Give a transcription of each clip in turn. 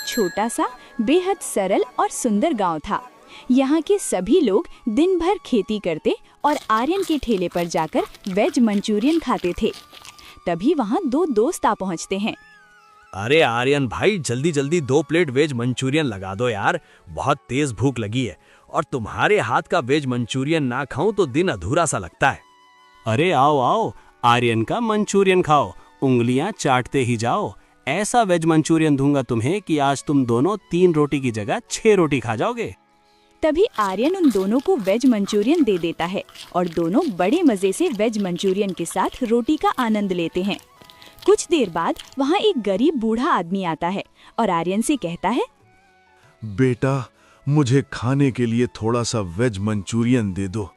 छोटा सा बेहद सरल और सुंदर गांव था। यहाँ के सभी लोग दिन भर खेती करते और आर्यन के ठेले पर जाकर वेज मंचूरियन खाते थे। तभी वहाँ दो दोस्त आ पहुँचते हैं। अरे आर्यन भाई, जल्दी जल्दी 2 प्लेट वेज मंचूरियन लगा दो यार, बहुत तेज भूख लगी है और तुम्हारे हाथ का वेज मंचूरियन ना खाऊं तो दिन अधूरा सा लगता है। अरे आओ आओ, आर्यन का मंचूरियन खाओ, उंगलियां चाटते ही जाओ। ऐसा वेज मंचूरियन दूंगा तुम्हें कि आज तुम दोनों 3 रोटी की जगह 6 रोटी खा जाओगे। तभी आर्यन उन दोनों को वेज मंचूरियन दे देता है और दोनों बड़े मजे से वेज मंचूरियन के साथ रोटी का आनंद लेते हैं। कुछ देर बाद वहाँ एक गरीब बूढ़ा आदमी आता है और आर्यन से कहता है, बेटा, मुझे खाने के लिए थोड़ा सा वेज मंचूरियन दे दो।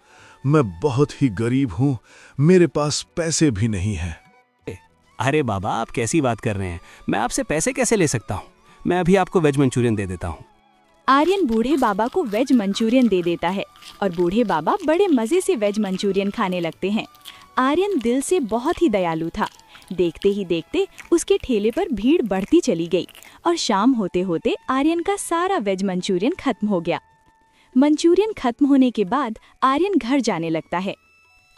मैं बहुत ही गरीब हूँ, मेरे पास पैसे भी नहीं हैं। अरे बाबा, आप कैसी बात कर रहे हैं? मैं आपसे पैसे कैसे ले सकता हूँ? मैं अभी आपको वेज मंचूरियन दे देता हूँ। आर्यन बूढ़े बाबा को वेज मंचूरियन दे देता है और बूढ़े बाबा बड़े मजे से वेज मंचूरियन खाने लगते हैं। आर्यन दिल से बहुत ही दयालु था। देखते ही देखते उसके ठेले पर भीड़ बढ़ती चली गई और शाम होते होते आर्यन का सारा वेज मंचूरियन खत्म हो गया। मंचूरियन खत्म होने के बाद आर्यन घर जाने लगता है।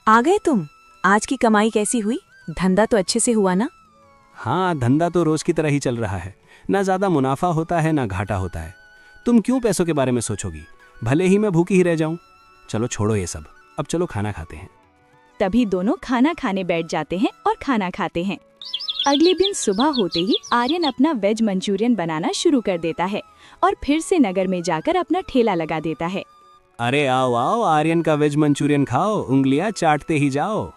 आ गए तुम? आज की कमाई कैसी हुई? धंधा तो अच्छे से हुआ ना? हाँ, धंधा तो रोज की तरह ही चल रहा है। ना ज्यादा मुनाफा होता है ना घाटा होता है। तुम क्यों पैसों के बारे में सोचोगी? भले ही मैं भूखी ही रह जाऊं। चलो छोड़ो ये सब, अब चलो खाना खाते हैं। तभी दोनों खाना खाने बैठ जाते हैं और खाना खाते हैं। अगले दिन सुबह होते ही आर्यन अपना वेज मंचूरियन बनाना शुरू कर देता है और फिर से नगर में जाकर अपना ठेला लगा देता है। अरे आओ आओ, आर्यन का वेज मंचूरियन खाओ, उंगलियां चाटते ही जाओ।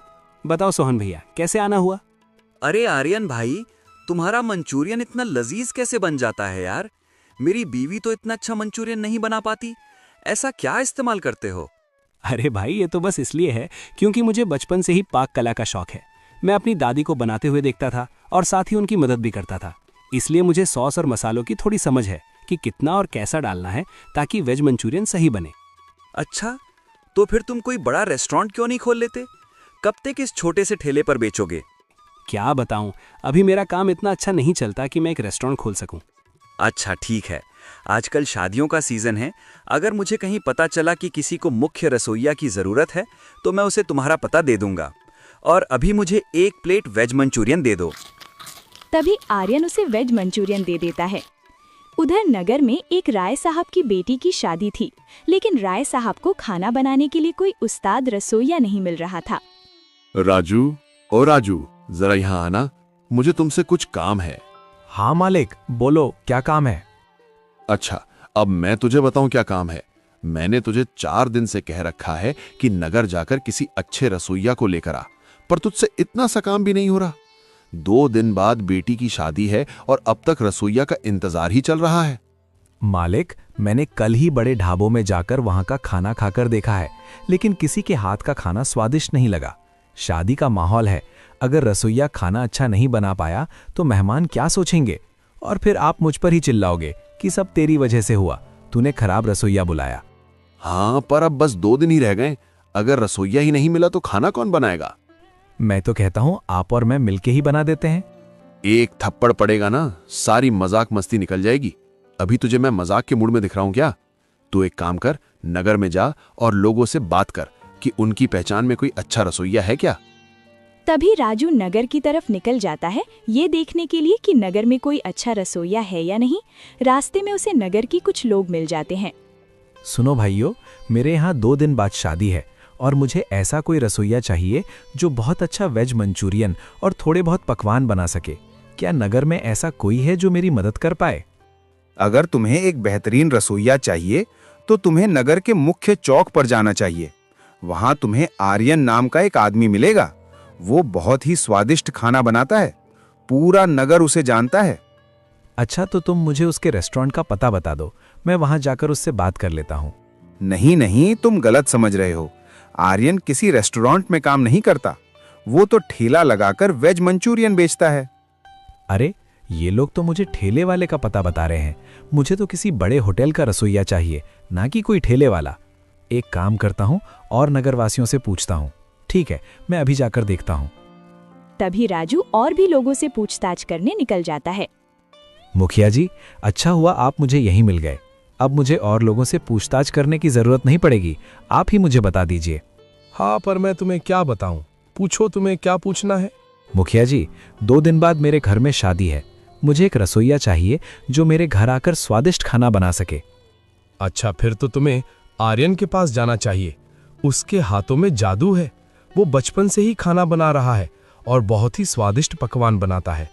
बताओ सोहन भैया, कैसे आना हुआ? अरे आर्यन भाई, तुम्हारा मंचूरियन इतना लजीज कैसे बन जाता है यार? मेरी बीवी तो इतना अच्छा मंचूरियन नहीं बना पाती। ऐसा क्या इस्तेमाल करते हो? अरे भाई, ये तो बस इसलिए है क्योंकि मुझे बचपन से ही पाक कला का शौक है। मैं अपनी दादी को बनाते हुए देखता था और साथ ही उनकी मदद भी करता था। इसलिए मुझे सॉस और मसालों की थोड़ी समझ है कि कितना और कैसा डालना है ताकि वेज मंचूरियन सही बने। अच्छा, तो फिर तुम कोई बड़ा रेस्टोरेंट क्यों नहीं खोल लेते? कब तक इस छोटे से ठेले पर बेचोगे? क्या बताऊं, अभी मेरा काम इतना अच्छा नहीं चलता कि मैं एक रेस्टोरेंट खोल सकूं। अच्छा ठीक है, आजकल शादियों का सीजन है। अगर मुझे कहीं पता चला कि किसी को मुख्य रसोइया की जरूरत है तो मैं उसे तुम्हारा पता दे दूंगा। और अभी मुझे 1 प्लेट वेज मंचूरियन दे दो। तभी आर्यन उसे वेज मंचूरियन दे देता है। उधर नगर में एक राय साहब की बेटी की शादी थी, लेकिन राय साहब को खाना बनाने के लिए कोई उस्ताद रसोइया नहीं मिल रहा था। राजू, ओ राजू, जरा यहाँ आना, मुझे तुमसे कुछ काम है। हाँ मालिक, बोलो क्या काम है? अच्छा, अब मैं तुझे बताऊं क्या काम है। मैंने तुझे 4 दिन से कह रखा है कि नगर जाकर किसी अच्छे रसोइया को लेकर आ, पर तुझसे इतना सा काम भी नहीं हो रहा। 2 दिन बाद बेटी की शादी है और अब तक रसोइया का इंतजार ही चल रहा है। मालिक, मैंने कल ही बड़े ढाबों में जाकर वहां का खाना खाकर देखा है, लेकिन किसी के हाथ का खाना स्वादिष्ट नहीं लगा। शादी का माहौल है, अगर रसोइया खाना अच्छा नहीं बना पाया तो मेहमान क्या सोचेंगे? और फिर आप मुझ पर ही चिल्लाओगे कि सब तेरी वजह से हुआ, तूने खराब रसोइया बुलाया। हाँ, पर अब बस 2 दिन ही रह गए। अगर रसोइया ही नहीं मिला तो खाना कौन बनाएगा? मैं तो कहता हूँ आप और मैं मिलके ही बना देते हैं। एक थप्पड़ पड़ेगा ना, सारी मजाक मस्ती निकल जाएगी। अभी तुझे मैं मजाक के मूड में दिख रहा हूं क्या? तू एक काम कर, नगर में जा और लोगों से बात कर कि उनकी पहचान में कोई अच्छा रसोइया है क्या। तभी राजू नगर की तरफ निकल जाता है, ये देखने के लिए कि नगर में कोई अच्छा रसोइया है या नहीं। रास्ते में उसे नगर की कुछ लोग मिल जाते हैं। सुनो भाइयों, मेरे यहाँ 2 दिन बाद शादी है और मुझे ऐसा कोई रसोइया चाहिए जो बहुत अच्छा वेज मंचूरियन और थोड़े बहुत पकवान बना सके। क्या नगर में ऐसा कोई है जो मेरी मदद कर पाए? अगर तुम्हें एक बेहतरीन रसोइया चाहिए तो तुम्हें नगर के मुख्य चौक पर जाना चाहिए। वहां तुम्हें आर्यन नाम का एक आदमी मिलेगा। वो बहुत ही स्वादिष्ट खाना बनाता है, पूरा नगर उसे जानता है। अच्छा, तो तुम मुझे उसके रेस्टोरेंट का पता बता दो, मैं वहां जाकर उससे बात कर लेता हूँ। नहीं नहीं, तुम गलत समझ रहे हो। आर्यन किसी रेस्टोरेंट में काम नहीं करता, वो तो ठेला लगाकर वेज मंचूरियन बेचता है। अरे, ये लोग तो मुझे ठेले वाले का पता बता रहे हैं। मुझे तो किसी बड़े होटल का रसोइया चाहिए, ना कि कोई ठेले वाला। एक काम करता हूँ और नगरवासियों से पूछता हूँ। ठीक है, मैं अभी जाकर देखता हूँ। तभी राजू और भी लोगों से पूछताछ करने निकल जाता है। मुखिया जी, अच्छा हुआ आप मुझे यहीं मिल गए। अब मुझे और लोगों से पूछताछ करने की जरूरत नहीं पड़ेगी, आप ही मुझे बता दीजिए। हाँ, पर मैं तुम्हें क्या बताऊं? पूछो, तुम्हें क्या पूछना है? मुखिया जी, 2 दिन बाद मेरे घर में शादी है। मुझे एक रसोइया चाहिए जो मेरे घर आकर स्वादिष्ट खाना बना सके। अच्छा, फिर तो तुम्हें आर्यन के पास जाना चाहिए। उसके हाथों में जादू है। वो बचपन से ही खाना बना रहा है और बहुत ही स्वादिष्ट पकवान बनाता है।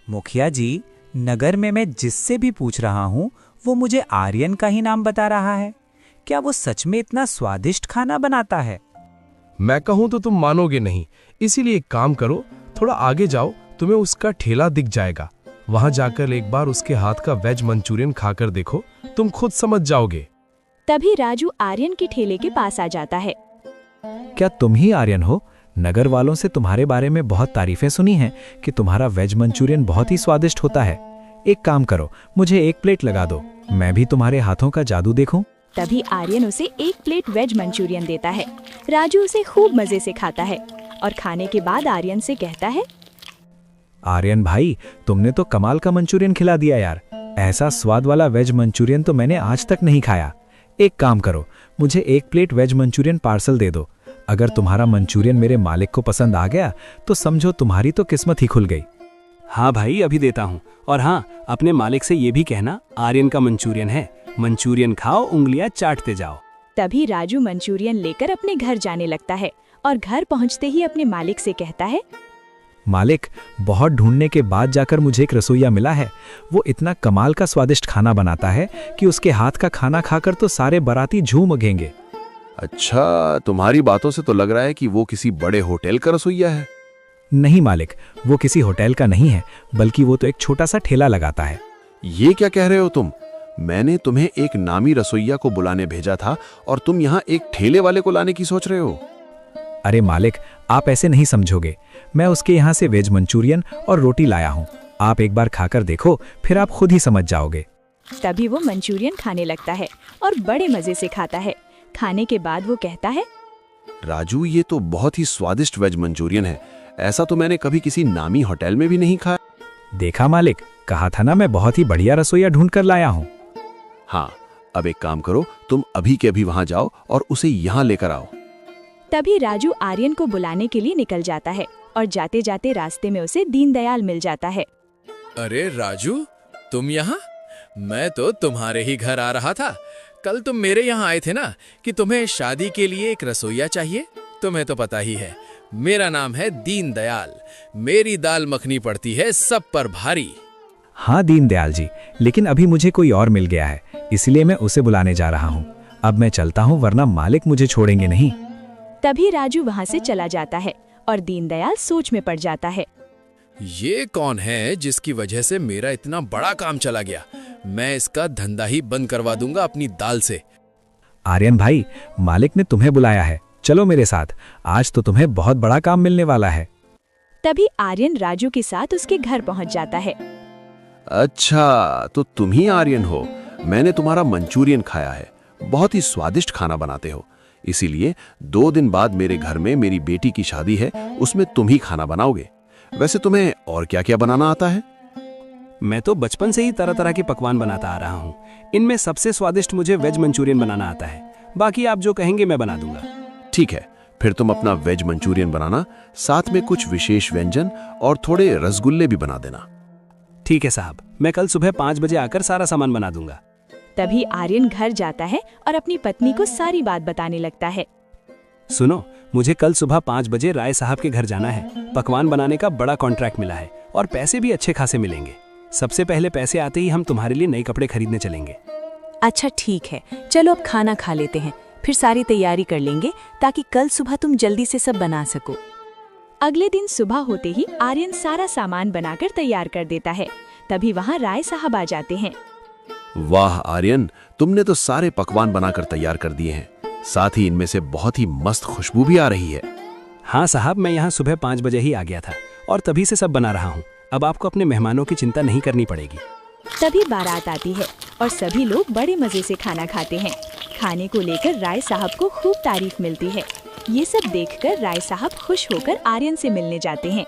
मुखिया जी, नगर में मैं जिससे भी पूछ रहा हूँ वो मुझे आर्यन का ही नाम बता रहा है। क्या वो सच में इतना स्वादिष्ट खाना बनाता है? मैं कहूं तो तुम मानोगे नहीं, इसीलिए एक काम करो, थोड़ा आगे जाओ, तुम्हें उसका ठेला दिख जाएगा। वहां जाकर एक बार उसके हाथ का वेज मंचूरियन खाकर देखो, तुम खुद समझ जाओगे। तभी राजू आर्यन के ठेले के पास आ जाता है। क्या तुम ही आर्यन हो? नगर वालों से तुम्हारे बारे में बहुत तारीफें सुनी हैं कि तुम्हारा वेज मंचूरियन बहुत ही स्वादिष्ट होता है। एक काम करो, मुझे 1 प्लेट लगा दो, मैं भी तुम्हारे हाथों का जादू देखूं। तभी आर्यन उसे 1 प्लेट वेज मंचूरियन देता है। राजू उसे खूब मजे से खाता है और खाने के बाद आर्यन से कहता है, आर्यन भाई, तुमने तो कमाल का मंचूरियन खिला दिया यार। ऐसा स्वाद वाला वेज मंचूरियन तो मैंने आज तक नहीं खाया। एक काम करो, मुझे 1 प्लेट वेज मंचूरियन पार्सल दे दो। अगर तुम्हारा मंचूरियन मेरे मालिक को पसंद आ गया तो समझो तुम्हारी तो किस्मत ही खुल गई। हाँ भाई, अभी देता हूँ। और हाँ, अपने मालिक से ये भी कहना आर्यन का मंचूरियन है। मंचूरियन खाओ, उंगलियां चाटते जाओ। तभी राजू मंचूरियन लेकर अपने घर जाने लगता है और घर पहुंचते ही अपने मालिक से कहता है, मालिक, बहुत ढूंढने के बाद जाकर मुझे एक रसोइया मिला है। वो इतना कमाल का स्वादिष्ट खाना बनाता है कि उसके हाथ का खाना खाकर तो सारे बाराती झूम उठेंगे। अच्छा, तुम्हारी बातों से तो लग रहा है कि वो किसी बड़े होटल का रसोइया है। नहीं मालिक, वो किसी होटल का नहीं है, बल्कि वो तो एक छोटा सा ठेला लगाता है। ये क्या कह रहे हो तुम? मैंने तुम्हें एक नामी रसोइया को बुलाने भेजा था और तुम यहाँ एक ठेले वाले को लाने की सोच रहे हो? अरे मालिक, आप ऐसे नहीं समझोगे। मैं उसके यहाँ से वेज मंचूरियन और रोटी लाया हूँ। आप एक बार खाकर देखो, फिर आप खुद ही समझ जाओगे। तभी वो मंचूरियन खाने लगता है और बड़े मजे से खाता है। खाने के बाद वो कहता है, राजू, ये तो बहुत ही स्वादिष्ट वेज मंचूरियन है। ऐसा तो मैंने कभी किसी नामी होटल में भी नहीं खाया। देखा मालिक, कहा था ना मैं बहुत ही बढ़िया रसोइया ढूंढ कर लाया हूँ। हाँ, अब एक काम करो, तुम अभी के अभी वहां जाओ और उसे यहाँ लेकर आओ। तभी राजू आर्यन को बुलाने के लिए निकल जाता है और जाते जाते रास्ते में उसे दीनदयाल मिल जाता है। अरे राजू, तुम यहाँ? मैं तो तुम्हारे ही घर आ रहा था। कल तुम मेरे यहाँ आए थे ना कि तुम्हें शादी के लिए एक रसोइया चाहिए। तुम्हें तो पता ही है, मेरा नाम है दीनदयाल। मेरी दाल मखनी पड़ती है सब पर भारी। हाँ दीनदयाल जी, लेकिन अभी मुझे कोई और मिल गया है, इसलिए मैं उसे बुलाने जा रहा हूँ। अब मैं चलता हूँ, वरना मालिक मुझे छोड़ेंगे नहीं। तभी राजू वहाँ से चला जाता है और दीनदयाल सोच में पड़ जाता है। ये कौन है जिसकी वजह से मेरा इतना बड़ा काम चला गया? मैं इसका धंधा ही बंद करवा दूंगा अपनी दाल से। आर्यन भाई, मालिक ने तुम्हें बुलाया है, चलो मेरे साथ, आज तो तुम्हें बहुत बड़ा काम मिलने वाला है। तभी आर्यन राजू के साथ उसके घर पहुंच जाता है। अच्छा, तो तुम ही आर्यन हो। मैंने तुम्हारा मंचूरियन खाया है, बहुत ही स्वादिष्ट खाना बनाते हो। इसीलिए 2 दिन बाद मेरे घर में मेरी बेटी की शादी है, उसमें तुम ही खाना बनाओगे। वैसे तुम्हें और क्या क्या बनाना आता है? मैं तो बचपन से ही तरह तरह के पकवान बनाता आ रहा हूँ। इनमें सबसे स्वादिष्ट मुझे वेज मंचूरियन बनाना आता है। बाकी आप जो कहेंगे मैं बना दूंगा। ठीक है, फिर तुम अपना वेज मंचूरियन बनाना, साथ में कुछ विशेष व्यंजन और थोड़े रसगुल्ले भी बना देना। ठीक है साहब, मैं कल सुबह 5 बजे आकर सारा सामान बना दूंगा। तभी आर्यन घर जाता है और अपनी पत्नी को सारी बात बताने लगता है। सुनो, मुझे कल सुबह 5 बजे राय साहब के घर जाना है। पकवान बनाने का बड़ा कॉन्ट्रैक्ट मिला है और पैसे भी अच्छे खासे मिलेंगे। सबसे पहले पैसे आते ही हम तुम्हारे लिए नए कपड़े खरीदने चलेंगे। अच्छा ठीक है, चलो अब खाना खा लेते हैं, फिर सारी तैयारी कर लेंगे ताकि कल सुबह तुम जल्दी से सब बना सको। अगले दिन सुबह होते ही आर्यन सारा सामान बनाकर तैयार कर देता है। तभी वहाँ राय साहब आ जाते हैं। वाह आर्यन, तुमने तो सारे पकवान बनाकर तैयार कर दिए हैं, साथ ही इनमें से बहुत ही मस्त खुशबू भी आ रही है। हाँ साहब, मैं यहाँ सुबह 5 बजे ही आ गया था और तभी से सब बना रहा हूँ। अब आपको अपने मेहमानों की चिंता नहीं करनी पड़ेगी। तभी बारात आती है और सभी लोग बड़े मजे से खाना खाते हैं। खाने को लेकर राय साहब को खूब तारीफ मिलती है। ये सब देखकर राय साहब खुश होकर आर्यन से मिलने जाते हैं।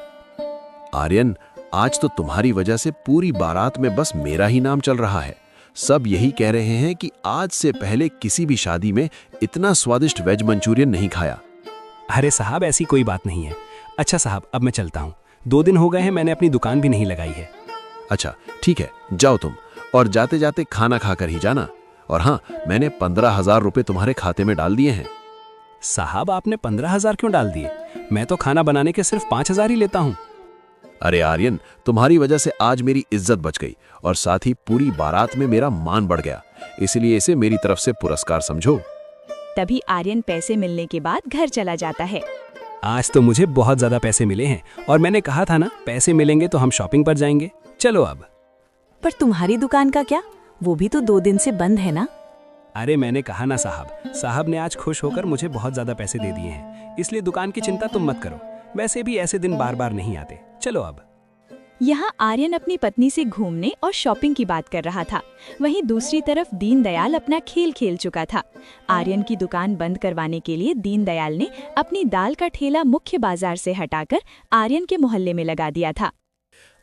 आर्यन, आज तो तुम्हारी वजह से पूरी बारात में बस मेरा ही नाम चल रहा है। सब यही कह रहे हैं कि आज से पहले किसी भी शादी में इतना स्वादिष्ट वेज मंचूरियन नहीं खाया। अरे साहब, ऐसी कोई बात नहीं है। अच्छा साहब, अब मैं चलता हूँ। 2 दिन हो गए हैं, मैंने अपनी दुकान भी नहीं लगाई है। अच्छा ठीक है, जाओ तुम, और जाते जाते खाना खाकर ही जाना। और हाँ, मैंने 15,000 रुपए तुम्हारे खाते में डाल दिए हैं। साहब, आपने 15,000 क्यों डाल दिए? मैं तो खाना बनाने के सिर्फ 5,000 ही लेता हूँ। अरे आर्यन, तुम्हारी वजह से आज मेरी इज्जत बच गई और साथ ही पूरी बारात में मेरा मान बढ़ गया, इसलिए इसे मेरी तरफ से पुरस्कार समझो। तभी आर्यन पैसे मिलने के बाद घर चला जाता है। आज तो मुझे बहुत ज्यादा पैसे मिले हैं और मैंने कहा था ना, पैसे मिलेंगे तो हम शॉपिंग पर जाएंगे। चलो अब। पर तुम्हारी दुकान का क्या? वो भी तो 2 दिन से बंद है ना। अरे मैंने कहा ना साहब ने आज खुश होकर मुझे बहुत ज्यादा पैसे दे दिए हैं, इसलिए दुकान की चिंता तुम मत करो। वैसे भी ऐसे दिन बार बार नहीं आते। चलो अब। यहाँ आर्यन अपनी पत्नी से घूमने और शॉपिंग की बात कर रहा था। वहीं दूसरी तरफ दीनदयाल अपना खेल खेल चुका था। आर्यन की दुकान बंद करवाने के लिए दीनदयाल ने अपनी दाल का ठेला मुख्य बाजार से हटाकर आर्यन के मोहल्ले में लगा दिया था।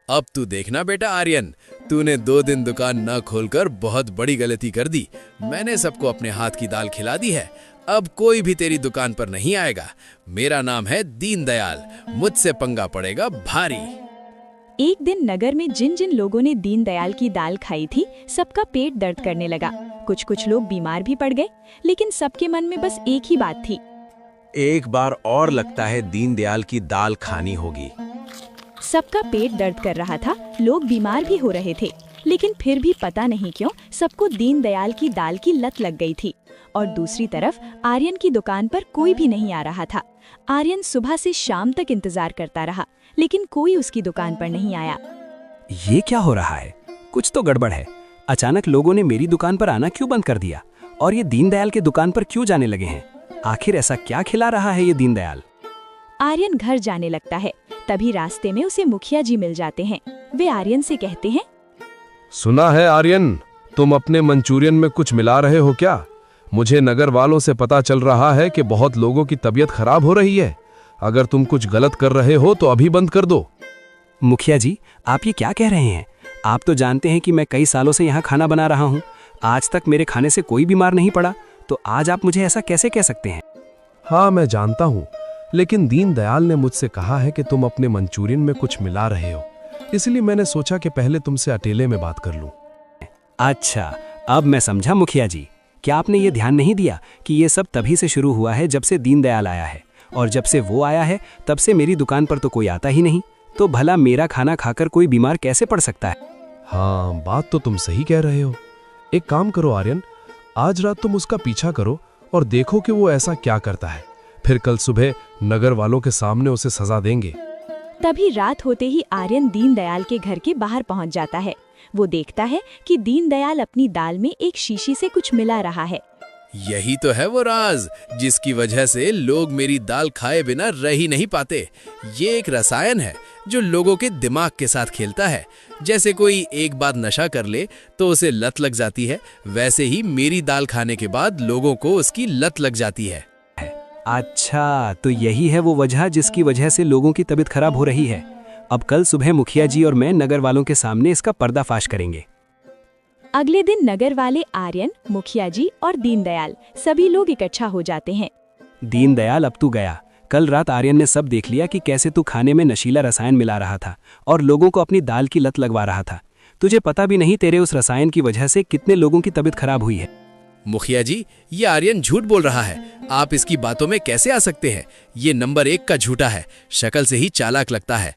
अब तू देखना बेटा आर्यन, तूने 2 दिन दुकान न खोलकर बहुत बड़ी गलती कर दी। मैंने सबको अपने हाथ की दाल खिला दी है। अब कोई भी तेरी दुकान पर नहीं आएगा। मेरा नाम है दीनदयाल, मुझसे पंगा पड़ेगा भारी। एक दिन नगर में जिन जिन लोगों ने दीनदयाल की दाल खाई थी, सबका पेट दर्द करने लगा। कुछ लोग बीमार भी पड़ गए, लेकिन सबके मन में बस एक ही बात थी। एक बार और लगता है दीनदयाल की दाल खानी होगी। सबका पेट दर्द कर रहा था, लोग बीमार भी हो रहे थे, लेकिन फिर भी पता नहीं क्यों सबको दीनदयाल की दाल की लत लग गई थी। और दूसरी तरफ आर्यन की दुकान पर कोई भी नहीं आ रहा था। आर्यन सुबह से शाम तक इंतजार करता रहा, लेकिन कोई उसकी दुकान पर नहीं आया। ये क्या हो रहा है? कुछ तो गड़बड़ है। अचानक लोगों ने मेरी दुकान पर आना क्यों बंद कर दिया और ये दीनदयाल के दुकान पर क्यों जाने लगे हैं? आखिर ऐसा क्या खिला रहा है ये दीनदयाल? आर्यन घर जाने लगता है। तभी रास्ते में उसे मुखिया जी मिल जाते हैं। वे आर्यन से कहते हैं, सुना है आर्यन, तुम अपने मंचूरियन में कुछ मिला रहे हो क्या? मुझे नगर वालों से पता चल रहा है कि बहुत लोगों की तबीयत खराब हो रही है। अगर तुम कुछ गलत कर रहे हो तो अभी बंद कर दो। मुखिया जी, आप ये क्या कह रहे हैं? आप तो जानते हैं कि मैं कई सालों से यहाँ खाना बना रहा हूँ। आज तक मेरे खाने से कोई बीमार नहीं पड़ा, तो आज आप मुझे ऐसा कैसे कह सकते हैं? हाँ मैं जानता हूँ, लेकिन दीनदयाल ने मुझसे कहा है कि तुम अपने मंचूरियन में कुछ मिला रहे हो, इसलिए मैंने सोचा कि पहले तुमसे अकेले में बात कर लूं। अच्छा, अब मैं समझा मुखिया जी। क्या आपने ये ध्यान नहीं दिया कि ये सब तभी से शुरू हुआ है जब से दीनदयाल आया है, और जब से वो आया है तब से मेरी दुकान पर तो कोई आता ही नहीं। तो भला मेरा खाना खाकर कोई बीमार कैसे पड़ सकता है? हाँ, बात तो तुम सही कह रहे हो। एक काम करो आर्यन, आज रात तुम उसका पीछा करो और देखो कि वो ऐसा क्या करता है। फिर कल सुबह नगर वालों के सामने उसे सजा देंगे। तभी रात होते ही आर्यन दीनदयाल के घर के बाहर पहुंच जाता है। वो देखता है कि दीनदयाल अपनी दाल में एक शीशी से कुछ मिला रहा है। यही तो है वो राज जिसकी वजह से लोग मेरी दाल खाए बिना रह ही नहीं पाते। ये एक रसायन है जो लोगों के दिमाग के साथ खेलता है। जैसे कोई एक बार नशा कर ले तो उसे लत लग जाती है, वैसे ही मेरी दाल खाने के बाद लोगों को उसकी लत लग जाती है। अच्छा, तो यही है वो वजह जिसकी वजह से लोगों की तबीयत खराब हो रही है। अब कल सुबह मुखिया जी और मैं नगर वालों के सामने इसका पर्दाफाश करेंगे। अगले दिन नगर वाले आर्यन, मुखिया जी और दीनदयाल सभी लोग इकट्ठा हो जाते हैं। दीनदयाल, अब तू गया। कल रात आर्यन ने सब देख लिया कि कैसे तू खाने में नशीला रसायन मिला रहा था और लोगों को अपनी दाल की लत लगवा रहा था। तुझे पता भी नहीं तेरे उस रसायन की वजह से कितने लोगों की तबीयत खराब हुई है। मुखिया जी, ये आर्यन झूठ बोल रहा है। आप इसकी बातों में कैसे आ सकते हैं? ये नंबर 1 का झूठा है, शक्ल से ही चालाक लगता है।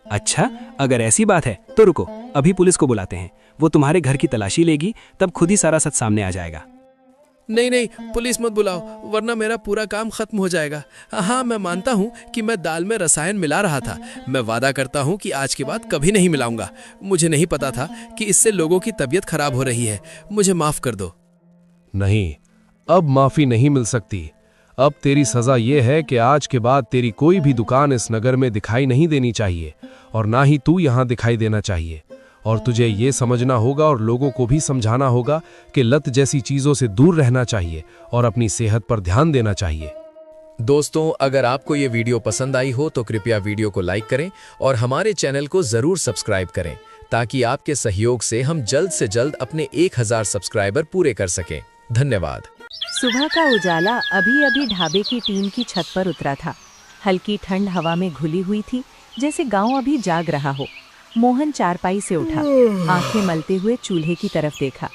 अच्छा, अगर ऐसी बात है तो रुको, अभी पुलिस को बुलाते हैं। वो तुम्हारे घर की तलाशी लेगी, तब खुद ही सारा सच सामने आ जाएगा। नहीं, पुलिस मत बुलाओ, वरना मेरा पूरा काम खत्म हो जाएगा। हाँ, मैं मानता हूँ कि मैं दाल में रसायन मिला रहा था। मैं वादा करता हूँ कि आज के बाद कभी नहीं मिलाऊंगा। मुझे नहीं पता था कि इससे लोगों की तबीयत खराब हो रही है। मुझे माफ कर दो। नहीं, अब माफी नहीं मिल सकती। अब तेरी सजा ये है कि आज के बाद तेरी कोई भी दुकान इस नगर में दिखाई नहीं देनी चाहिए और ना ही तू यहाँ दिखाई देना चाहिए। और तुझे ये समझना होगा और लोगों को भी समझाना होगा कि लत जैसी चीजों से दूर रहना चाहिए और अपनी सेहत पर ध्यान देना चाहिए। दोस्तों, अगर आपको ये वीडियो पसंद आई हो तो कृपया वीडियो को लाइक करें और हमारे चैनल को जरूर सब्सक्राइब करें ताकि आपके सहयोग से हम जल्द से जल्द अपने 1000 सब्सक्राइबर पूरे कर सकें। धन्यवाद। सुबह का उजाला अभी अभी ढाबे की टीन की छत पर उतरा था। हल्की ठंड हवा में घुली हुई थी, जैसे गांव अभी जाग रहा हो। मोहन चारपाई से उठा, आंखें मलते हुए चूल्हे की तरफ देखा।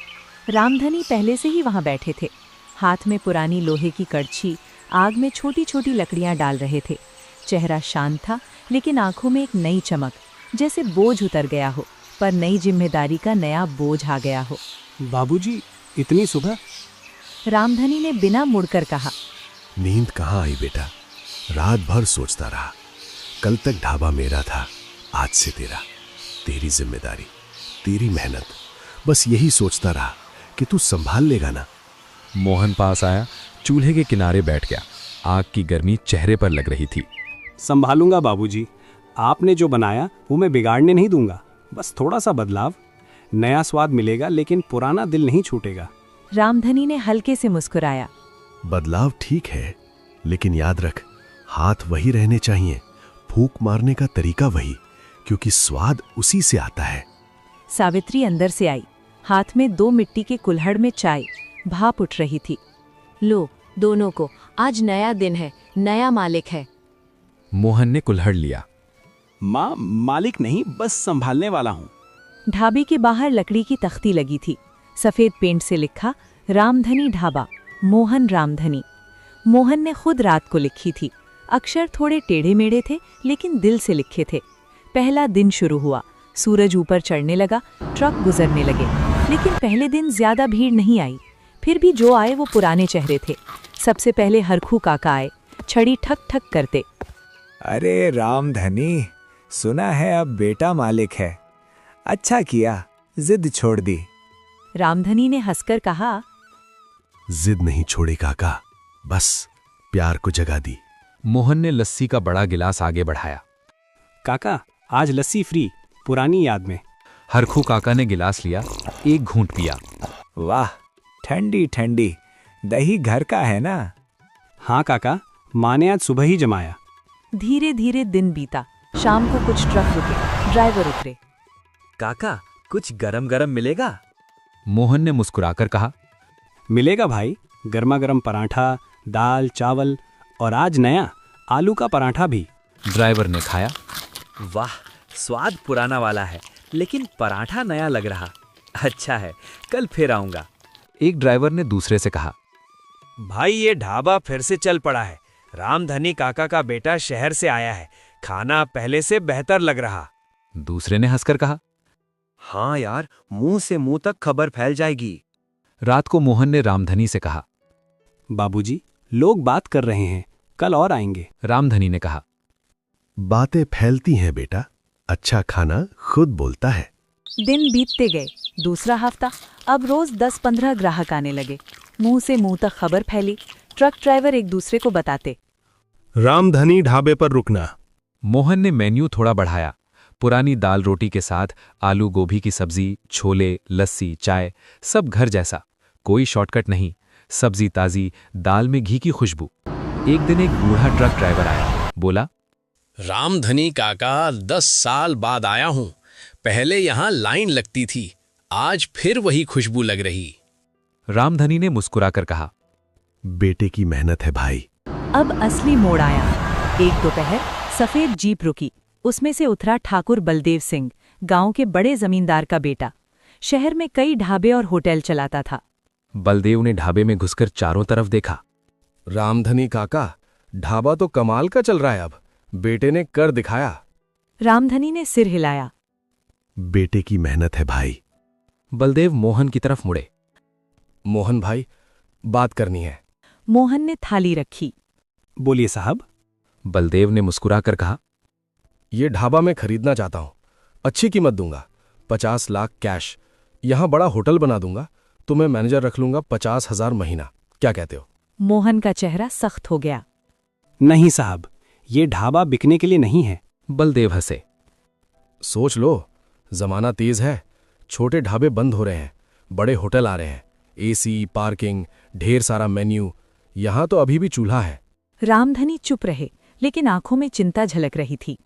रामधनी पहले से ही वहां बैठे थे। हाथ में पुरानी लोहे की कड़छी, आग में छोटी छोटी लकड़ियां डाल रहे थे। चेहरा शांत था, लेकिन आंखों में एक नई चमक, जैसे बोझ उतर गया हो, पर नई जिम्मेदारी का नया बोझ आ गया हो। बाबूजी, इतनी सुबह? रामधनी ने बिना मुड़कर कहा। नींद कहाँ आई बेटा, रात भर सोचता रहा। कल तक ढाबा मेरा था, आज से तेरा। तेरी जिम्मेदारी, तेरी मेहनत, बस यही सोचता रहा कि तू संभाल लेगा ना। मोहन पास आया, चूल्हे के किनारे बैठ गया। आग की गर्मी चेहरे पर लग रही थी। संभालूंगा बाबूजी, आपने जो बनाया वो मैं बिगाड़ने नहीं दूंगा। बस थोड़ा सा बदलाव, नया स्वाद मिलेगा, लेकिन पुराना दिल नहीं छूटेगा। रामधनी ने हल्के से मुस्कुराया। बदलाव ठीक है, लेकिन याद रख, हाथ वही रहने चाहिए, फूंक मारने का तरीका वही, क्योंकि स्वाद उसी से आता है। सावित्री अंदर से आई, हाथ में 2 मिट्टी के कुल्हड़ में चाय। भाप उठ रही थी। लो दोनों को, आज नया दिन है, नया मालिक है। मोहन ने कुल्हड़ लिया। माँ, मालिक नहीं, बस संभालने वाला हूँ। ढाबे के बाहर लकड़ी की तख्ती लगी थी। सफेद पेंट से लिखा, रामधनी ढाबा, मोहन रामधनी। मोहन ने खुद रात को लिखी थी। अक्षर थोड़े टेढ़े मेढ़े थे, लेकिन दिल से लिखे थे। पहला दिन शुरू हुआ। सूरज ऊपर चढ़ने लगा, ट्रक गुजरने लगे, लेकिन पहले दिन ज्यादा भीड़ नहीं आई। फिर भी जो आए वो पुराने चेहरे थे। सबसे पहले हरखू काका आए, छड़ी ठक ठक करते। अरे रामधनी, सुना है अब बेटा मालिक है। अच्छा किया, जिद छोड़ दी। रामधनी ने हंसकर कहा। जिद नहीं छोड़ी काका, बस प्यार को जगा दी। मोहन ने लस्सी का बड़ा गिलास आगे बढ़ाया। काका, आज लस्सी फ्री, पुरानी याद में। हरखू काका ने गिलास लिया, एक घूंट पिया। वाह, ठंडी ठंडी, दही घर का है ना? हाँ काका, माँ ने आज सुबह ही जमाया। धीरे धीरे दिन बीता। शाम को कुछ ट्रक रुके, ड्राइवर उतरे। काका, कुछ गरम गरम मिलेगा? मोहन ने मुस्कुराकर कहा। मिलेगा भाई, गर्मा गर्म पराठा, दाल, चावल और आज नया आलू का पराठा भी। ड्राइवर ने खाया। वाह, स्वाद पुराना वाला है, लेकिन पराठा नया लग रहा। अच्छा है, कल फिर आऊंगा। एक ड्राइवर ने दूसरे से कहा। भाई, ये ढाबा फिर से चल पड़ा है। रामधनी काका का बेटा शहर से आया है, खाना पहले से बेहतर लग रहा। दूसरे ने हंसकर कहा। हाँ यार, मुंह से मुंह तक खबर फैल जाएगी। रात को मोहन ने रामधनी से कहा। बाबूजी, लोग बात कर रहे हैं, कल और आएंगे। रामधनी ने कहा। बातें फैलती हैं बेटा, अच्छा खाना खुद बोलता है। दिन बीतते गए। दूसरा हफ्ता। अब रोज 10-15 ग्राहक आने लगे। मुंह से मुंह तक खबर फैली। ट्रक ड्राइवर एक दूसरे को बताते। रामधनी ढाबे पर रुकना। मोहन ने मेन्यू थोड़ा बढ़ाया। पुरानी दाल रोटी के साथ आलू गोभी की सब्जी, छोले, लस्सी, चाय, सब घर जैसा। कोई शॉर्टकट नहीं, सब्जी ताजी, दाल में घी की खुशबू। एक दिन एक बूढ़ा ट्रक ड्राइवर आया, बोला। रामधनी काका, 10 साल बाद आया हूं। पहले यहां लाइन लगती थी, आज फिर वही खुशबू लग रही। रामधनी ने मुस्कुराकर कहा। बेटे की मेहनत है भाई। अब असली मोड़ आया। एक दोपहर सफेद जीप रुकी। उसमें से उतरा ठाकुर बलदेव सिंह, गांव के बड़े जमींदार का बेटा। शहर में कई ढाबे और होटल चलाता था। बलदेव ने ढाबे में घुसकर चारों तरफ देखा। रामधनी काका, ढाबा तो कमाल का चल रहा है। अब बेटे ने कर दिखाया। रामधनी ने सिर हिलाया। बेटे की मेहनत है भाई। बलदेव मोहन की तरफ मुड़े। मोहन भाई, बात करनी है। मोहन ने थाली रखी। बोलिए साहब। बलदेव ने मुस्कुराकर कहा। ये ढाबा मैं खरीदना चाहता हूं, अच्छी कीमत दूंगा, 50 लाख कैश। यहां बड़ा होटल बना दूंगा, तो मैं मैनेजर रख लूंगा, 50,000 महीना। क्या कहते हो? मोहन का चेहरा सख्त हो गया। नहीं साहब, ये ढाबा बिकने के लिए नहीं है। बलदेव हंसे। सोच लो, जमाना तेज है। छोटे ढाबे बंद हो रहे हैं, बड़े होटल आ रहे हैं, एसी, पार्किंग, ढेर सारा मेन्यू। यहां तो अभी भी चूल्हा है। रामधनी चुप रहे, लेकिन आंखों में चिंता झलक रही थी।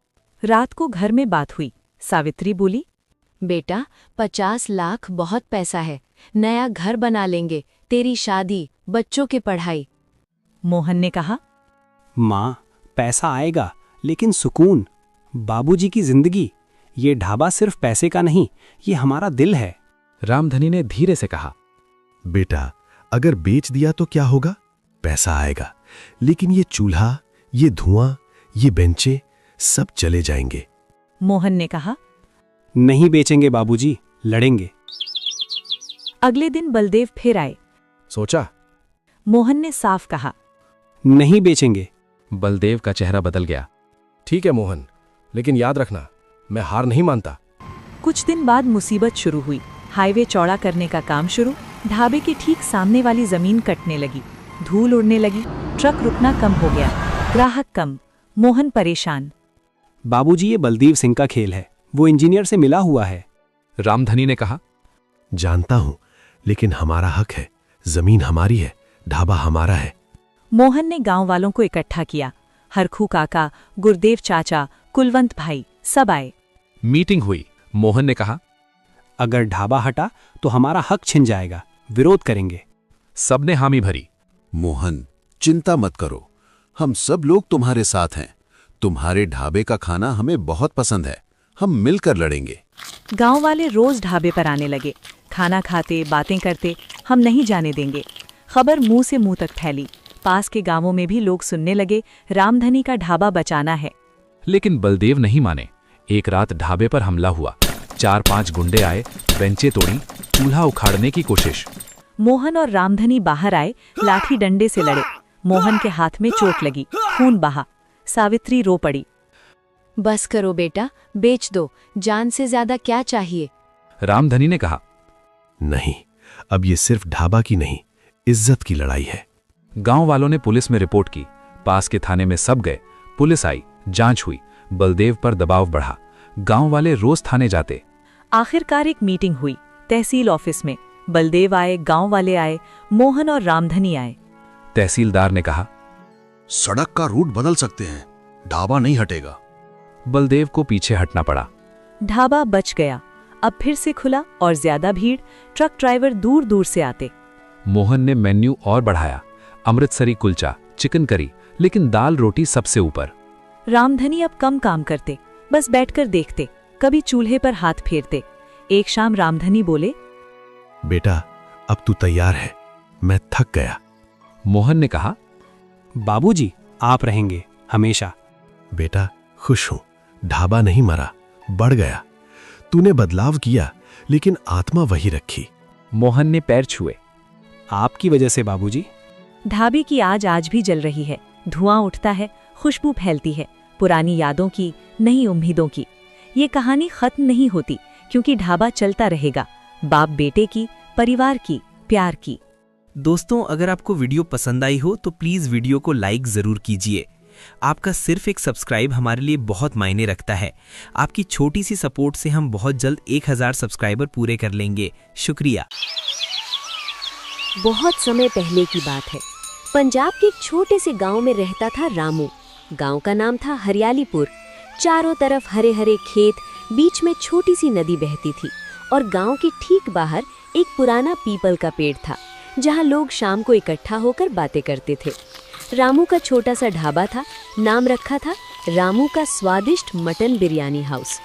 रात को घर में बात हुई। सावित्री बोली, बेटा 50 लाख बहुत पैसा है, नया घर बना लेंगे, तेरी शादी, बच्चों की पढ़ाई। मोहन ने कहा, माँ, पैसा आएगा लेकिन सुकून, बाबूजी की जिंदगी। ये ढाबा सिर्फ पैसे का नहीं, ये हमारा दिल है। रामधनी ने धीरे से कहा, बेटा, अगर बेच दिया तो क्या होगा? पैसा आएगा, लेकिन ये चूल्हा, ये धुआं, ये बेंचे सब चले जाएंगे। मोहन ने कहा, नहीं बेचेंगे बाबूजी, लड़ेंगे। अगले दिन बलदेव फिर आए। सोचा? मोहन ने साफ कहा, नहीं बेचेंगे। बलदेव का चेहरा बदल गया। ठीक है मोहन, लेकिन याद रखना, मैं हार नहीं मानता। कुछ दिन बाद मुसीबत शुरू हुई। हाईवे चौड़ा करने का काम शुरू। ढाबे के ठीक सामने वाली जमीन कटने लगी, धूल उड़ने लगी, ट्रक रुकना कम हो गया, ग्राहक कम, मोहन परेशान। बाबूजी, ये बलदेव सिंह का खेल है, वो इंजीनियर से मिला हुआ है। रामधनी ने कहा, जानता हूं, लेकिन हमारा हक है, जमीन हमारी है, ढाबा हमारा है। मोहन ने गांव वालों को इकट्ठा किया। हरखू काका, गुरदेव चाचा, कुलवंत भाई सब आए। मीटिंग हुई। मोहन ने कहा, अगर ढाबा हटा तो हमारा हक छिन जाएगा, विरोध करेंगे। सबने हामी भरी। मोहन, चिंता मत करो, हम सब लोग तुम्हारे साथ हैं। तुम्हारे ढाबे का खाना हमें बहुत पसंद है, हम मिलकर लड़ेंगे। गांव वाले रोज ढाबे पर आने लगे, खाना खाते, बातें करते, हम नहीं जाने देंगे। खबर मुंह से मुंह तक फैली। पास के गांवों में भी लोग सुनने लगे, रामधनी का ढाबा बचाना है। लेकिन बलदेव नहीं माने। एक रात ढाबे पर हमला हुआ। 4-5 गुंडे आए, बेंचें तोड़ी, चूल्हा उखाड़ने की कोशिश। मोहन और रामधनी बाहर आए, लाठी डंडे से लड़े। मोहन के हाथ में चोट लगी, खून बहा। सावित्री रो पड़ी। बस करो बेटा, बेच दो, जान से ज्यादा क्या चाहिए? रामधनी ने कहा, नहीं, अब ये सिर्फ ढाबा की नहीं, इज्जत की लड़ाई है। गांव वालों ने पुलिस में रिपोर्ट की। पास के थाने में सब गए, पुलिस आई, जांच हुई, बलदेव पर दबाव बढ़ा। गांव वाले रोज थाने जाते। आखिरकार एक मीटिंग हुई तहसील ऑफिस में। बलदेव आए, गांव वाले आए, मोहन और रामधनी आए। तहसीलदार ने कहा, सड़क का रूट बदल सकते हैं, ढाबा नहीं हटेगा। बलदेव को पीछे हटना पड़ा। ढाबा बच गया। अब फिर से खुला और ज्यादा भीड़, ट्रक ड्राइवर दूर दूर से आते। मोहन ने मेन्यू और बढ़ाया, अमृतसरी कुलचा, चिकन करी, लेकिन दाल रोटी सबसे ऊपर। रामधनी अब कम काम करते, बस बैठकर देखते, कभी चूल्हे पर हाथ फेरते। एक शाम रामधनी बोले, बेटा, अब तू तैयार है, मैं थक गया। मोहन ने कहा, बाबूजी, आप रहेंगे हमेशा। बेटा, खुश हूं, ढाबा नहीं मरा, बढ़ गया। तूने बदलाव किया, लेकिन आत्मा वही रखी। मोहन ने पैर छुए। आपकी वजह से बाबूजी। ढाबे की आज भी जल रही है, धुआं उठता है, खुशबू फैलती है, पुरानी यादों की, नई उम्मीदों की। ये कहानी खत्म नहीं होती, क्योंकि ढाबा चलता रहेगा, बाप बेटे की, परिवार की, प्यार की। दोस्तों, अगर आपको वीडियो पसंद आई हो तो प्लीज़ वीडियो को लाइक ज़रूर कीजिए। आपका सिर्फ एक सब्सक्राइब हमारे लिए बहुत मायने रखता है। आपकी छोटी सी सपोर्ट से हम बहुत जल्द 1000 सब्सक्राइबर पूरे कर लेंगे। शुक्रिया। बहुत समय पहले की बात है। पंजाब के एक छोटे से गांव में रहता था रामू। गांव का नाम था हरियालीपुर। चारों तरफ हरे हरे खेत, बीच में छोटी सी नदी बहती थी और गांव के ठीक बाहर एक पुराना पीपल का पेड़ था, जहां लोग शाम को इकट्ठा होकर बातें करते थे। रामू का छोटा सा ढाबा था, नाम रखा था रामू का स्वादिष्ट मटन बिरयानी हाउस।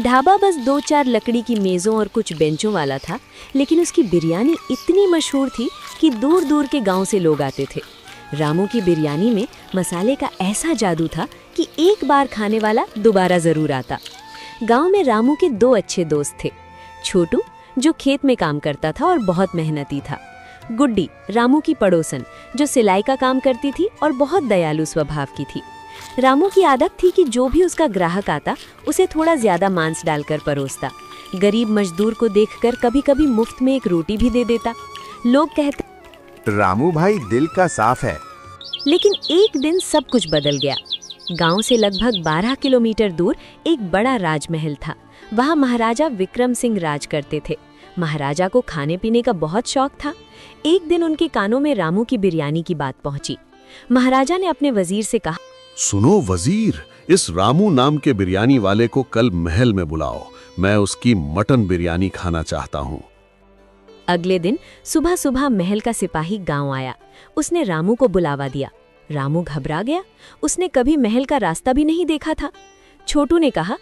ढाबा बस 2-4 लकड़ी की मेज़ों और कुछ बेंचों वाला था, लेकिन उसकी बिरयानी इतनी मशहूर थी कि दूर दूर के गांव से लोग आते थे। रामू की बिरयानी में मसाले का ऐसा जादू था कि एक बार खाने वाला दोबारा ज़रूर आता। गांव में रामू के 2 अच्छे दोस्त थे। छोटू, जो खेत में काम करता था और बहुत मेहनती था। गुड्डी, रामू की पड़ोसन, जो सिलाई का काम करती थी और बहुत दयालु स्वभाव की थी। रामू की आदत थी कि जो भी उसका ग्राहक आता, उसे थोड़ा ज्यादा मांस डालकर परोसता। गरीब मजदूर को देखकर कभी कभी मुफ्त में एक रोटी भी दे देता। लोग कहते, रामू भाई दिल का साफ है। लेकिन एक दिन सब कुछ बदल गया। गांव से लगभग 12 किलोमीटर दूर एक बड़ा राजमहल था। वहां महाराजा विक्रम सिंह राज करते थे। महाराजा को खाने पीने का बहुत शौक था। एक दिन उनके कानों में रामू की बिरयानी की बात पहुंची। महाराजा ने अपने वजीर से कहा, सुनो वजीर, इस रामू नाम के बिरयानी वाले को कल महल में बुलाओ, मैं उसकी मटन बिरयानी खाना चाहता हूँ। अगले दिन सुबह सुबह महल का सिपाही गांव आया। उसने रामू को बुलावा दिया। रामू घबरा गया, उसने कभी महल का रास्ता भी नहीं देखा था। छोटू ने कहा,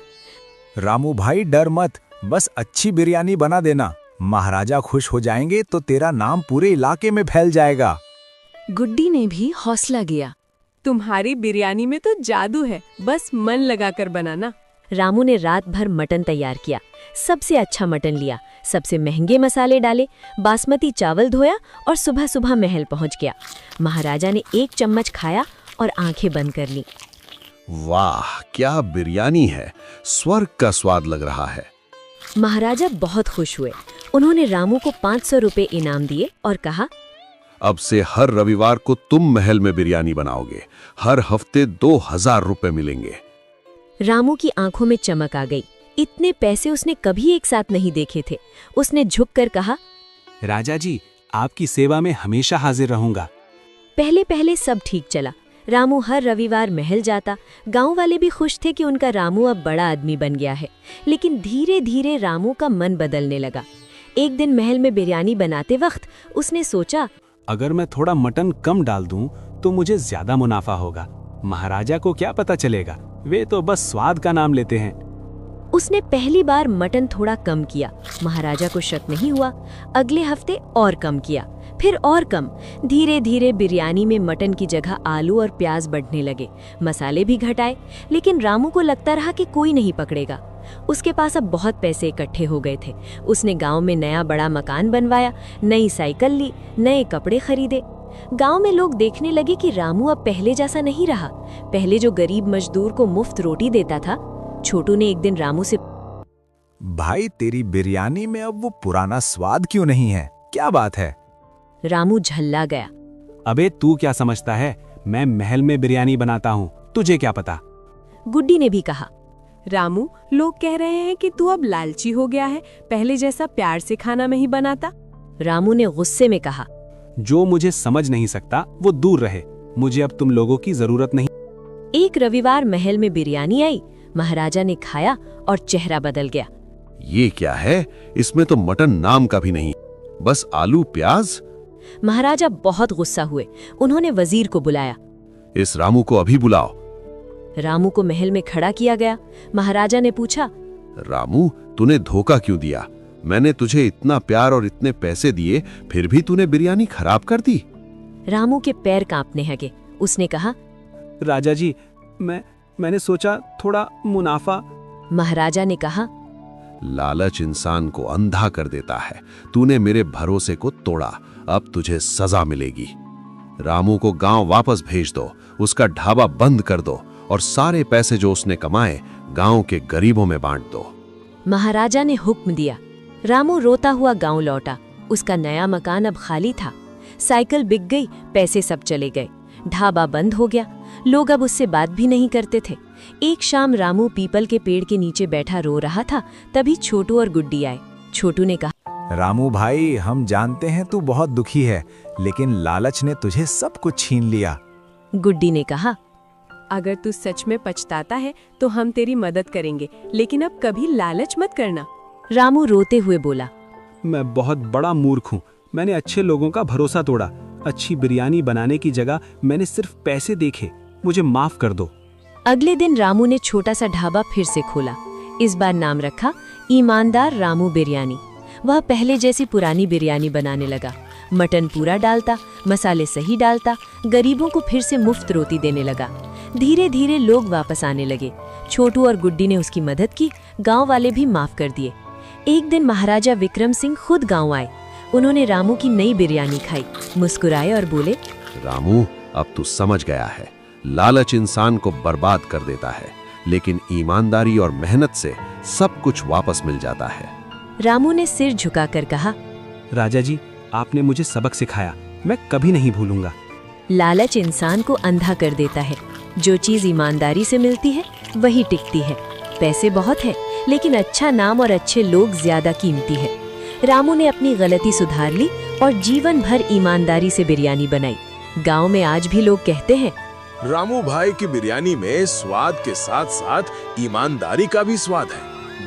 रामू भाई डर मत, बस अच्छी बिरयानी बना देना, महाराजा खुश हो जाएंगे तो तेरा नाम पूरे इलाके में फैल जाएगा। गुड्डी ने भी हौसला दिया, तुम्हारी बिरयानी में तो जादू है, बस मन लगाकर बनाना। रामू ने रात भर मटन तैयार किया, सबसे अच्छा मटन लिया, सबसे महंगे मसाले डाले, बासमती चावल धोया और सुबह सुबह महल पहुंच गया। महाराजा ने 1 चम्मच खाया और आंखें बंद कर ली। वाह, क्या बिरयानी है, स्वर्ग का स्वाद लग रहा है। महाराजा बहुत खुश हुए। उन्होंने रामू को 500 रुपए इनाम दिए और कहा, अब से हर रविवार को तुम महल में बिरयानी बनाओगे, हर हफ्ते 2000 रुपए मिलेंगे। रामू की आंखों में चमक आ गई। इतने पैसे उसने कभी एक साथ नहीं देखे थे। उसने झुककर कहा, राजा जी, आपकी सेवा में हमेशा हाजिर रहूंगा। पहले पहले सब ठीक चला। रामू हर रविवार महल जाता। गांव वाले भी खुश थे कि उनका रामू अब बड़ा आदमी बन गया है। लेकिन धीरे धीरे रामू का मन बदलने लगा। एक दिन महल में बिरयानी बनाते वक्त उसने सोचा, अगर मैं थोड़ा मटन कम डाल दूं तो मुझे ज्यादा मुनाफा होगा। महाराजा को क्या पता चलेगा, वे तो बस स्वाद का नाम लेते हैं। उसने पहली बार मटन थोड़ा कम किया। महाराजा को शक नहीं हुआ। अगले हफ्ते और कम किया, फिर और कम। धीरे धीरे बिरयानी में मटन की जगह आलू और प्याज बढ़ने लगे। मसाले भी घटाए, लेकिन रामू को लगता रहा कि कोई नहीं पकड़ेगा। उसके पास अब बहुत पैसे इकट्ठे हो गए थे। उसने गांव में नया बड़ा मकान बनवाया, नई साइकिल ली, नए कपड़े खरीदे। गांव में लोग देखने लगे कि रामू अब पहले जैसा नहीं रहा। पहले जो गरीब मजदूर को मुफ्त रोटी देता था। छोटू ने एक दिन रामू से, भाई तेरी बिरयानी में अब वो पुराना स्वाद क्यों नहीं है, क्या बात है? रामू झल्ला गया। अबे तू क्या समझता है, मैं महल में बिरयानी बनाता हूँ, तुझे क्या पता? गुड्डी ने भी कहा, रामू, लोग कह रहे हैं कि तू अब लालची हो गया है, पहले जैसा प्यार से खाना नहीं बनाता। रामू ने गुस्से में कहा, जो मुझे समझ नहीं सकता वो दूर रहे, मुझे अब तुम लोगों की जरूरत नहीं। एक रविवार महल में बिरयानी आई। महाराजा ने खाया और चेहरा बदल गया। ये क्या है, इसमें तो मटन नाम का भी नहीं, बस आलू प्याज। महाराजा बहुत गुस्सा हुए। उन्होंने वजीर को बुलाया। इस रामू को अभी बुलाओ। रामू को महल में खड़ा किया गया। महाराजा ने पूछा, रामू, तूने धोखा क्यों दिया? मैंने तुझे इतना प्यार और इतने पैसे दिए, फिर भी तूने बिरयानी खराब कर दी। रामू के पैर कांपने लगे। उसने कहा, राजा जी, मैंने सोचा थोड़ा मुनाफा। महाराजा ने कहा, लालच इंसान को अंधा कर देता है। तूने मेरे भरोसे को तोड़ा, अब तुझे सजा मिलेगी। रामू को गांव वापस भेज दो, उसका ढाबा बंद कर दो और सारे पैसे जो उसने कमाए गांव के गरीबों में बांट दो। महाराजा ने हुक्म दिया। रामू रोता हुआ गांव लौटा। उसका नया मकान अब खाली था। साइकिल बिक गई, पैसे सब चले गए। ढाबा बंद हो गया। लोग अब उससे बात भी नहीं करते थे। एक शाम रामू पीपल के पेड़ के नीचे बैठा रो रहा था। तभी छोटू और गुड्डी आए। छोटू ने कहा, रामू भाई, हम जानते हैं तू बहुत दुखी है, लेकिन लालच ने तुझे सब कुछ छीन लिया। गुड्डी ने कहा, अगर तू सच में पछताता है तो हम तेरी मदद करेंगे, लेकिन अब कभी लालच मत करना। रामू रोते हुए बोला, मैं बहुत बड़ा मूर्ख हूँ। मैंने अच्छे लोगों का भरोसा तोड़ा। अच्छी बिरयानी बनाने की जगह मैंने सिर्फ पैसे देखे। मुझे माफ कर दो। अगले दिन रामू ने छोटा सा ढाबा फिर से खोला। इस बार नाम रखा ईमानदार रामू बिरयानी। वह पहले जैसी पुरानी बिरयानी बनाने लगा। मटन पूरा डालता, मसाले सही डालता, गरीबों को फिर से मुफ्त रोटी देने लगा। धीरे धीरे लोग वापस आने लगे। छोटू और गुड्डी ने उसकी मदद की। गांव वाले भी माफ कर दिए। एक दिन महाराजा विक्रम सिंह खुद गांव आए। उन्होंने रामू की नई बिरयानी खाई, मुस्कुराए और बोले, रामू, अब तू समझ गया है, लालच इंसान को बर्बाद कर देता है, लेकिन ईमानदारी और मेहनत से सब कुछ वापस मिल जाता है। रामू ने सिर झुकाकर कहा, राजा जी, आपने मुझे सबक सिखाया, मैं कभी नहीं भूलूंगा। लालच इंसान को अंधा कर देता है। जो चीज ईमानदारी से मिलती है वही टिकती है। पैसे बहुत है, लेकिन अच्छा नाम और अच्छे लोग ज्यादा कीमती है। रामू ने अपनी गलती सुधार ली और जीवन भर ईमानदारी से बिरयानी बनाई। गांव में आज भी लोग कहते हैं, रामू भाई की बिरयानी में स्वाद के साथ साथ ईमानदारी का भी स्वाद है।